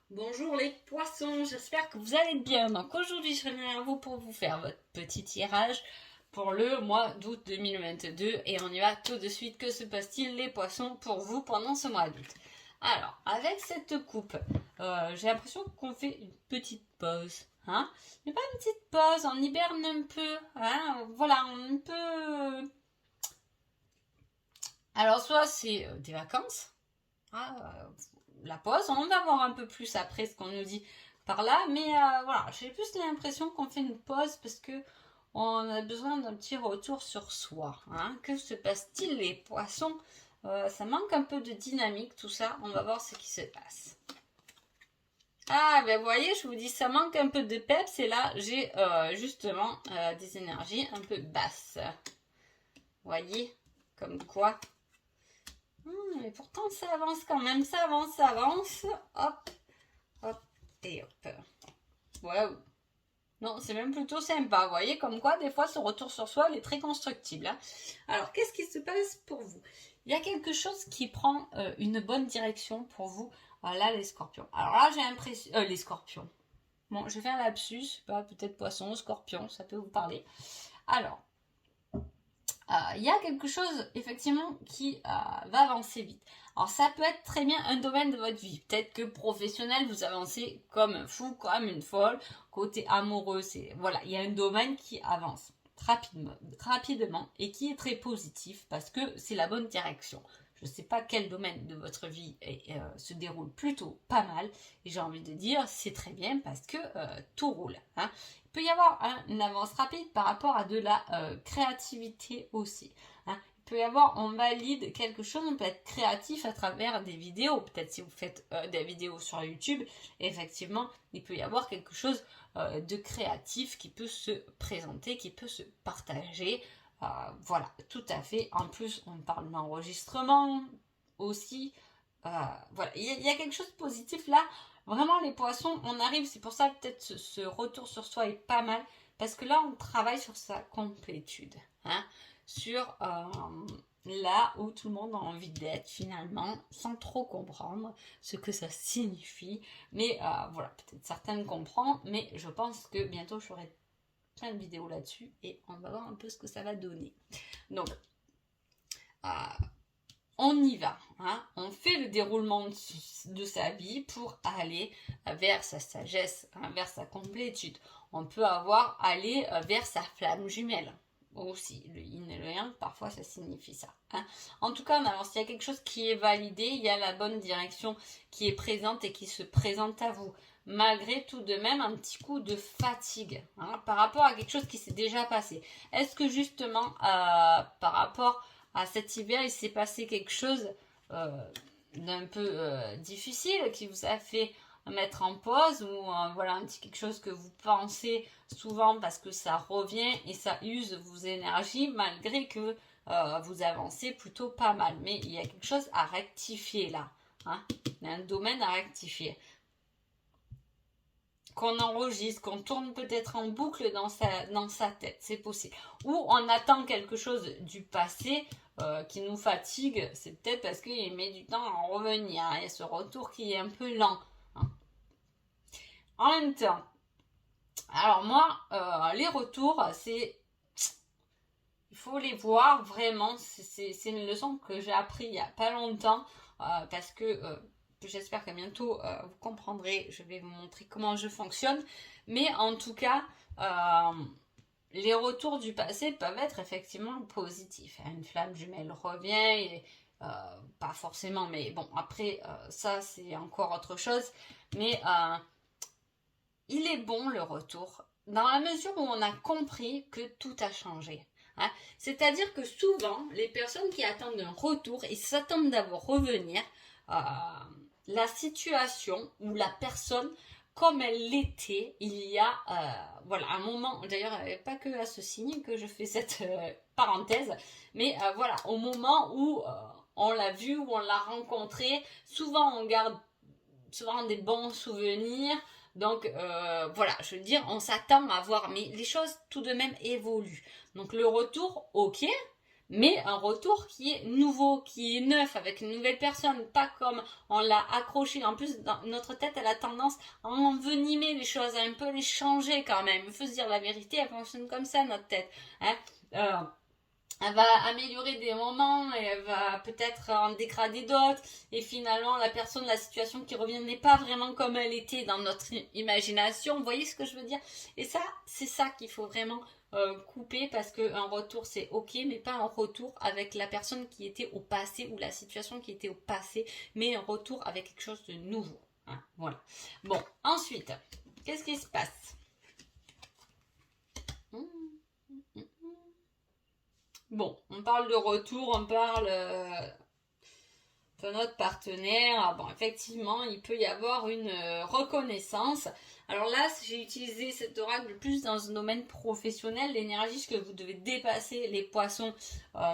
Bonjour les poissons, j'espère que vous allez bien. Donc aujourd'hui je reviens à vous pour vous faire votre petit tirage pour le mois d'août 2022 et on y va tout de suite. Que se passe-t-il les poissons pour vous pendant ce mois d'août? Alors avec cette coupe, j'ai l'impression qu'on fait une petite pause. Hein, mais pas une petite pause, on hiberne un peu. Hein, voilà, un peu. Alors soit c'est des vacances. Ah, la pause. On va voir un peu plus après ce qu'on nous dit par là. Mais voilà, j'ai plus l'impression qu'on fait une pause parce que on a besoin d'un petit retour sur soi. Hein. Que se passe-t-il les poissons? Ça manque un peu de dynamique tout ça. On va voir ce qui se passe. Ah, ben vous voyez, je vous dis, ça manque un peu de peps et là, j'ai justement des énergies un peu basses. Vous voyez, comme quoi. Mais pourtant, ça avance quand même, ça avance, ça avance. Hop, hop et hop. Waouh. Non, c'est même plutôt sympa. Vous voyez, comme quoi, des fois, ce retour sur soi, il est très constructible. Hein. Alors, qu'est-ce qui se passe pour vous? Il y a quelque chose qui prend une bonne direction pour vous. Là, les scorpions. Alors là, j'ai l'impression... les scorpions. Bon, je vais faire un lapsus. Peut-être poisson, scorpion, ça peut vous parler. Alors, il y a quelque chose effectivement qui va avancer vite. Alors ça peut être très bien un domaine de votre vie. Peut-être que professionnel, vous avancez comme un fou, comme une folle. Côté amoureux, c'est voilà, il y a un domaine qui avance rapidement et qui est très positif parce que c'est la bonne direction. Je ne sais pas quel domaine de votre vie se déroule plutôt pas mal. Et j'ai envie de dire, c'est très bien parce que tout roule. Hein. Il peut y avoir une avance rapide par rapport à de la créativité aussi. Hein. Il peut y avoir, on valide quelque chose, on peut être créatif à travers des vidéos. Peut-être si vous faites des vidéos sur YouTube, effectivement, il peut y avoir quelque chose de créatif qui peut se présenter, qui peut se partager. Voilà, tout à fait. En plus, on parle d'enregistrement aussi. Voilà, il y a quelque chose de positif là. Vraiment, les poissons, on arrive, c'est pour ça peut-être ce retour sur soi est pas mal, parce que là, on travaille sur sa complétude, hein, sur là où tout le monde a envie d'être finalement, sans trop comprendre ce que ça signifie. Mais voilà, peut-être certaines comprennent, mais je pense que bientôt, j'aurai plein de vidéos là-dessus et on va voir un peu ce que ça va donner. Donc, on y va, hein. On fait le déroulement de sa vie pour aller vers sa sagesse, hein, vers sa complétude. On peut aller vers sa flamme jumelle aussi. Le yin et le yang, parfois ça signifie ça. Hein. En tout cas, on avance. Il y a quelque chose qui est validé, il y a la bonne direction qui est présente et qui se présente à vous. Malgré tout de même un petit coup de fatigue hein, par rapport à quelque chose qui s'est déjà passé. Est-ce que justement, par rapport à cet hiver, il s'est passé quelque chose d'un peu difficile qui vous a fait mettre en pause ou voilà un petit quelque chose que vous pensez souvent parce que ça revient et ça use vos énergies malgré que vous avancez plutôt pas mal. Mais il y a quelque chose à rectifier là. Hein. Il y a un domaine à rectifier. Qu'on enregistre, qu'on tourne peut-être en boucle dans sa tête, c'est possible. Ou on attend quelque chose du passé qui nous fatigue, c'est peut-être parce qu'il met du temps à en revenir. Il y a ce retour qui est un peu lent. Hein. En même temps, alors moi, les retours, c'est... Il faut les voir vraiment. C'est une leçon que j'ai appris il n'y a pas longtemps parce que... J'espère que bientôt vous comprendrez, je vais vous montrer comment je fonctionne. Mais en tout cas, les retours du passé peuvent être effectivement positifs. Une flamme jumelle revient, et, pas forcément, mais bon, après, ça c'est encore autre chose. Mais il est bon le retour, dans la mesure où on a compris que tout a changé. Hein. C'est-à-dire que souvent, les personnes qui attendent un retour, ils s'attendent d'avoir revenir la situation ou la personne comme elle l'était il y a voilà un moment. D'ailleurs, pas que à ce signe que je fais cette parenthèse, mais voilà, au moment où on l'a vu, où on l'a rencontré, souvent on garde souvent des bons souvenirs. Donc voilà, je veux dire, on s'attend à voir, mais les choses tout de même évoluent. Donc le retour, ok, mais un retour qui est nouveau, qui est neuf, avec une nouvelle personne, pas comme on l'a accroché. En plus, dans notre tête, elle a tendance à envenimer les choses, à un peu les changer quand même. Il faut se dire la vérité, elle fonctionne comme ça, notre tête. Hein. Elle va améliorer des moments et elle va peut-être en dégrader d'autres. Et finalement, la personne, la situation qui revient n'est pas vraiment comme elle était dans notre imagination. Vous voyez ce que je veux dire? Et ça, c'est ça qu'il faut vraiment couper parce qu'un retour, c'est ok, mais pas un retour avec la personne qui était au passé ou la situation qui était au passé, mais un retour avec quelque chose de nouveau. Hein, voilà. Bon, ensuite, qu'est-ce qui se passe? Bon, on parle de retour, on parle de notre partenaire. Bon, effectivement, il peut y avoir une reconnaissance. Alors là, j'ai utilisé cet oracle plus dans un domaine professionnel, l'énergie que vous devez dépasser les poissons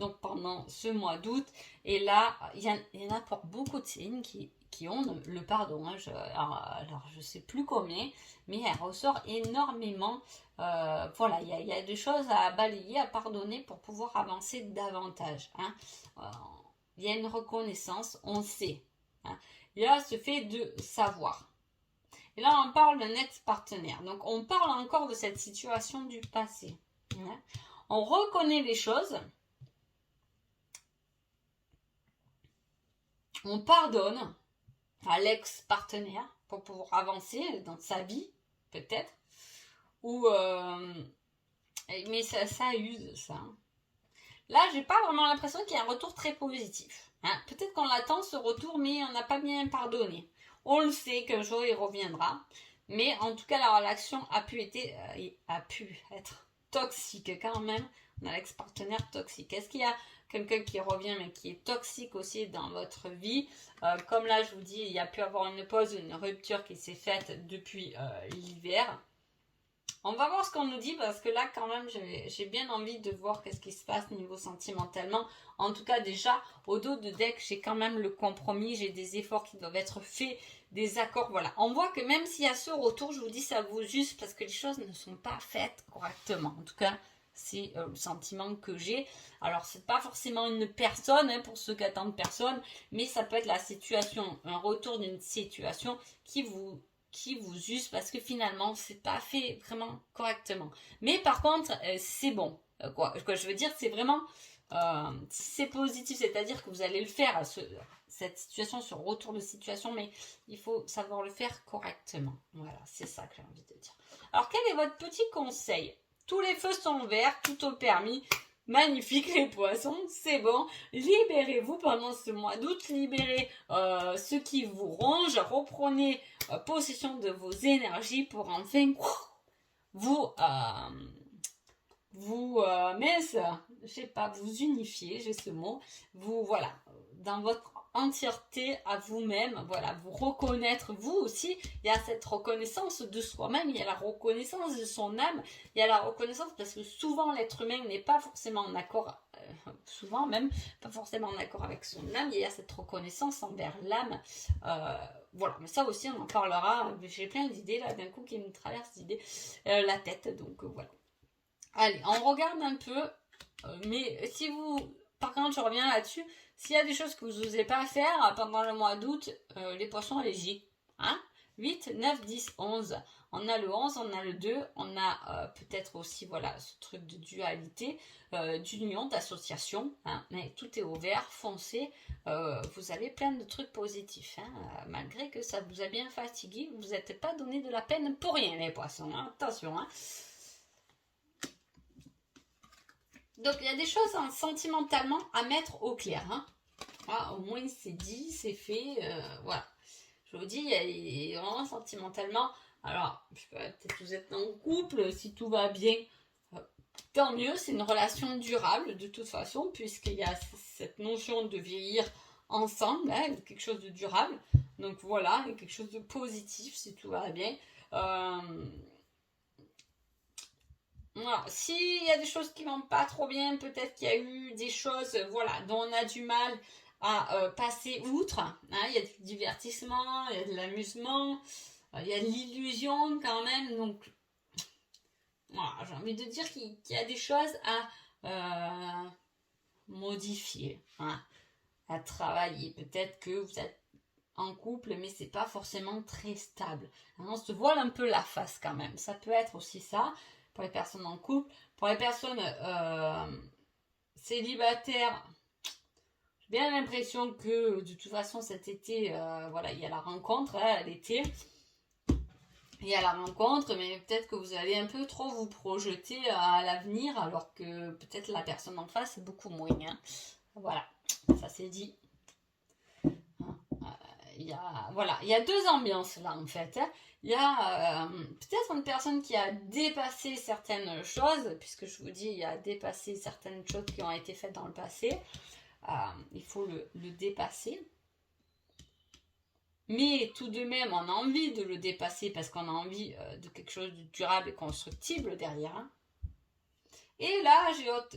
donc pendant ce mois d'août. Et là, il y en a pour beaucoup de signes qui ont le pardon. Hein. Alors, je sais plus combien, mais elle ressort énormément. Voilà, il y a des choses à balayer, à pardonner pour pouvoir avancer davantage. Hein. Il y a une reconnaissance, on sait. Hein. Il y a ce fait de savoir. Et là, on parle d'un ex-partenaire. Donc, on parle encore de cette situation du passé. Hein. On reconnaît les choses. On pardonne à l'ex-partenaire pour pouvoir avancer dans sa vie, peut-être. Ou, mais ça use, ça. Là, j'ai pas vraiment l'impression qu'il y a un retour très positif. Hein. Peut-être qu'on l'attend ce retour, mais on n'a pas bien pardonné. On le sait qu'un jour il reviendra, mais en tout cas la relation a pu être toxique quand même. On a l'ex-partenaire toxique. Est-ce qu'il y a quelqu'un qui revient mais qui est toxique aussi dans votre vie? Comme là je vous dis, il y a pu avoir une pause, une rupture qui s'est faite depuis l'hiver. On va voir ce qu'on nous dit parce que là quand même j'ai bien envie de voir qu'est-ce qui se passe niveau sentimentalement. En tout cas déjà au dos de deck j'ai quand même le compromis, j'ai des efforts qui doivent être faits, des accords, voilà. On voit que même s'il y a ce retour, je vous dis ça vous juste parce que les choses ne sont pas faites correctement. En tout cas c'est le sentiment que j'ai. Alors c'est pas forcément une personne hein, pour ceux qui attendent personne, mais ça peut être la situation, un retour d'une situation qui vous use parce que finalement c'est pas fait vraiment correctement. Mais par contre c'est bon. Quoi je veux dire c'est vraiment c'est positif, c'est-à-dire que vous allez le faire cette situation, ce retour de situation, mais il faut savoir le faire correctement. Voilà, c'est ça que j'ai envie de dire. Alors quel est votre petit conseil? Tous les feux sont verts, tout au permis. Magnifique les poissons, c'est bon. Libérez-vous pendant ce mois d'août, libérez ce qui vous ronge, reprenez possession de vos énergies pour enfin mince, je sais pas, vous unifier, j'ai ce mot, vous, voilà, dans votre entièreté à vous-même, voilà, vous reconnaître, vous aussi, il y a cette reconnaissance de soi-même, il y a la reconnaissance de son âme, il y a la reconnaissance parce que souvent l'être humain n'est pas forcément en accord, souvent même, pas forcément en accord avec son âme, il y a cette reconnaissance envers l'âme, voilà, mais ça aussi on en parlera, j'ai plein d'idées là, d'un coup qui me traverse d'idées, la tête, donc voilà. Allez, on regarde un peu, mais si vous, par contre je reviens là-dessus, s'il y a des choses que vous n'osez pas faire pendant le mois d'août, les poissons allez-y. Hein 8, 9, 10, 11. On a le 11, on a le 2, on a peut-être aussi voilà, ce truc de dualité, d'union, d'association. Hein, mais tout est au vert, foncé. Vous avez plein de trucs positifs. Hein, malgré que ça vous a bien fatigué, vous n'êtes pas donné de la peine pour rien les poissons. Hein, attention. Hein. Donc il y a des choses hein, sentimentalement à mettre au clair. Hein. Ah, au moins c'est dit, c'est fait. Voilà. Je vous dis, il y a vraiment sentimentalement. Alors, peut-être que vous êtes en couple, si tout va bien, tant mieux. C'est une relation durable de toute façon, puisqu'il y a cette notion de vieillir ensemble, hein, quelque chose de durable. Donc voilà, quelque chose de positif si tout va bien. Voilà. S'il y a des choses qui vont pas trop bien, peut-être qu'il y a eu des choses voilà, dont on a du mal à passer outre. Hein. Il y a du divertissement, il y a de l'amusement, il y a de l'illusion quand même. Donc, voilà, j'ai envie de dire qu'il y a des choses à modifier, hein, à travailler. Peut-être que vous êtes en couple, mais c'est pas forcément très stable. Hein, on se voile un peu la face quand même. Ça peut être aussi ça pour les personnes en couple. Pour les personnes célibataires, j'ai bien l'impression que de toute façon cet été, voilà, il y a la rencontre, hein, l'été. Il y a la rencontre, mais peut-être que vous allez un peu trop vous projeter à l'avenir, alors que peut-être la personne en face est beaucoup moins. Hein. Voilà, ça c'est dit. Voilà, il y a deux ambiances là en fait. Hein. Il y a peut-être une personne qui a dépassé certaines choses, puisque je vous dis, il y a dépassé certaines choses qui ont été faites dans le passé. Il faut le dépasser. Mais tout de même, on a envie de le dépasser parce qu'on a envie de quelque chose de durable et constructible derrière. Hein. Et là,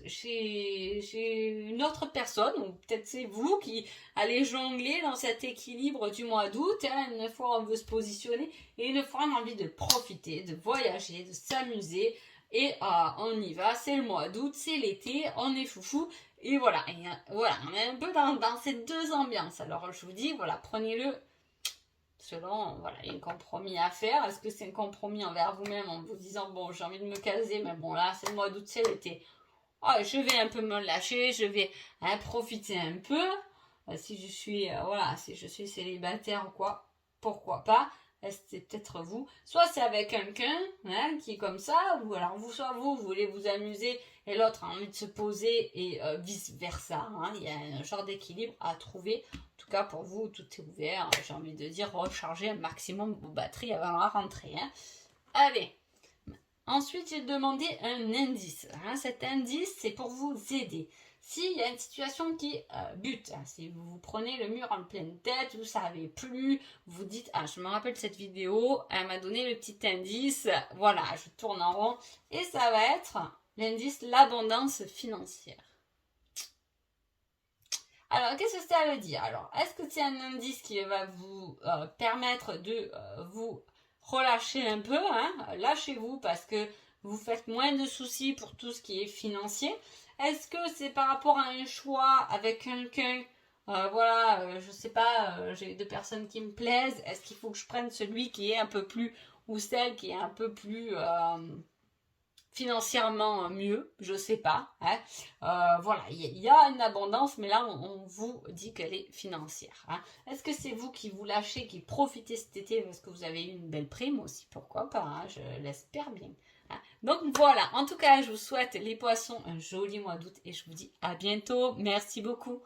j'ai une autre personne, ou peut-être c'est vous qui allez jongler dans cet équilibre du mois d'août. Hein. Une fois on veut se positionner et une fois on a envie de profiter, de voyager, de s'amuser. Et on y va, c'est le mois d'août, c'est l'été, on est foufou. Et voilà, voilà, on est un peu dans ces deux ambiances. Alors je vous dis, voilà, prenez-le selon, voilà, il y a un compromis à faire. Est-ce que c'est un compromis envers vous-même en vous disant, bon, j'ai envie de me caser, mais bon, là, c'est le mois d'août, c'est l'été. Oh, je vais un peu me lâcher, je vais profiter un peu. Si je suis, voilà, si je suis célibataire ou quoi, pourquoi pas. C'est peut-être vous. Soit c'est avec quelqu'un hein, qui est comme ça, ou alors soit vous voulez vous amuser et l'autre a envie de se poser et vice versa. Hein. Il y a un genre d'équilibre à trouver. En tout cas pour vous, tout est ouvert. J'ai envie de dire recharger un maximum vos batteries avant la rentrée. Hein. Allez. Ensuite, j'ai demandé un indice. Hein. Cet indice, c'est pour vous aider. S'il y a une situation qui bute, hein, si vous prenez le mur en pleine tête, vous ne savez plus, vous dites, ah, je me rappelle cette vidéo, elle m'a donné le petit indice, voilà, je tourne en rond, et ça va être l'indice l'abondance financière. Alors, qu'est-ce que ça veut dire? Alors, est-ce que c'est un indice qui va vous permettre de vous relâcher un peu, hein? Lâchez-vous parce que vous faites moins de soucis pour tout ce qui est financier. Est-ce que c'est par rapport à un choix avec quelqu'un voilà, je sais pas, j'ai deux personnes qui me plaisent. Est-ce qu'il faut que je prenne celui qui est un peu plus, ou celle qui est un peu plus financièrement mieux, je sais pas. Hein. Voilà, il y a une abondance, mais là, on vous dit qu'elle est financière. Hein. Est-ce que c'est vous qui vous lâchez, qui profitez cet été parce que vous avez eu une belle prime aussi? Pourquoi pas, hein, je l'espère bien. Hein. Donc voilà, en tout cas, je vous souhaite les poissons un joli mois d'août et je vous dis à bientôt. Merci beaucoup.